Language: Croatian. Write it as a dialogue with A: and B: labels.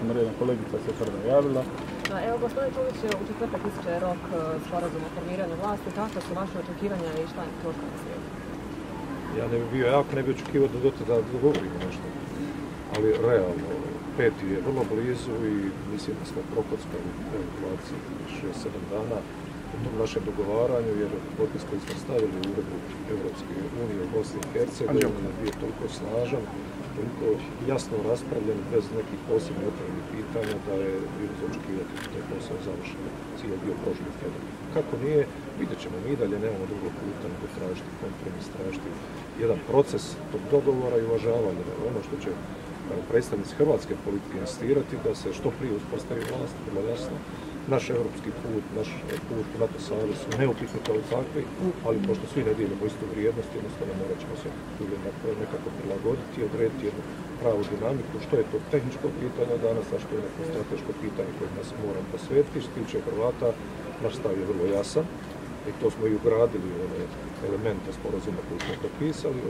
A: Marijana kolegica se prva javila.
B: Evo, gospodin Čulić, u četvrtak ističe rok sporazuma o formiranju vlasti. Kakva su vaše očekivanja i šta je točka na svijetu?
C: Ja ne bi bio jako, ne bi očekivao da do tada dogovorimo nešto. Ali realno, 5. je vrlo blizu i mislim da smo prokockali u 6-7 dana u tom našem dogovaranju, jer potpis koji smo stavili u Uredu Evropske unije u Bosni i Hercegovini je bio toliko snažan, toliko jasno raspravljen, bez nekih posebnih otvorenih pitanja, da je bilo za očekivati da je posao završen. Cilj je bio prošli tjedan. Kako nije, vidjet ćemo, mi dalje nemamo drugog puta nego tražiti kompromis, tražiti jedan proces tog dogovora i uvažavanja. Ono što će predstavnici hrvatske politike insistirati da se što prije uspostavi vlast, vrlo jasno. Naš evropski put, naš put u NATO savez su neupitni kao takvi, ali pošto svi ne dijelimo istu vrijednost, jednostavno morat ćemo se nekako prilagoditi i odrediti jednu pravu dinamiku, što je to tehničko pitanje danas, a što je neko strateško pitanje koje nas moramo posvetiti. Što se tiče Hrvata, naš stav je vrlo jasan i to smo i ugradili u one elemente sporazuma koji smo potpisali.